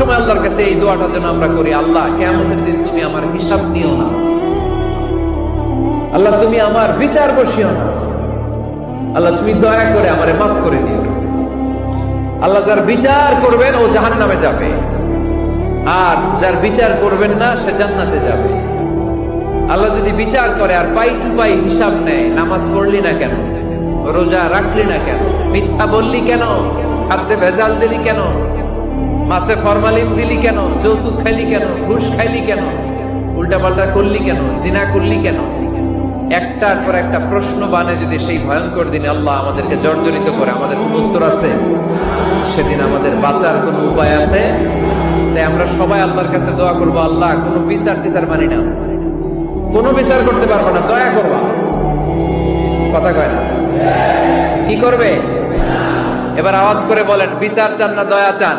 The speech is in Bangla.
সময় আল্লাহর কাছে এই দোয়াটা যেন আমরা করি, আল্লাহ কিয়ামতের দিন তুমি আমার হিসাব নিও না, আল্লাহ তুমি আমার বিচার বসিও না, আল্লাহ তুমি দয়া করে আমারে মাফ করে দিও। আল্লাহ যার বিচার করবেন ও জাহান্নামে যাবে, আর যার বিচার করবেন না সে জান্নাতে যাবে। আল্লাহ যদি বিচার করে আর পাই টু পাই হিসাব নেয়, নামাজ পড়লি না কেন, রোজা রাখলি না কেন, মিথ্যা বললি কেন, খাদ্যে ভেজাল দিলি কেন, মাছে ফরমালিন দিলি কেন, যৌতুক খাইলি কেন, ঘুষ খাইলি কেন, উল্টাপাল্টা করলি কেন, জিনা করলি কেন, একটার পর একটা প্রশ্ন বানে যদি সেই ভয়ঙ্কর দিনে আল্লাহ আমাদেরকে জর্জরিত করে, আমাদের কোনো উত্তর আছে? সেদিন আমাদের বাঁচার কোনো উপায় আছে? তাই আমরা সবাই আল্লাহর কাছে দোয়া করবো, আল্লাহ কোনো বিচার টিচার মানি না, কোনো বিচার করতে পারবো না, দয়া করবা। কথা কয় না? কি করবে? এবার আওয়াজ করে বলেন, বিচার চান না দয়া চান?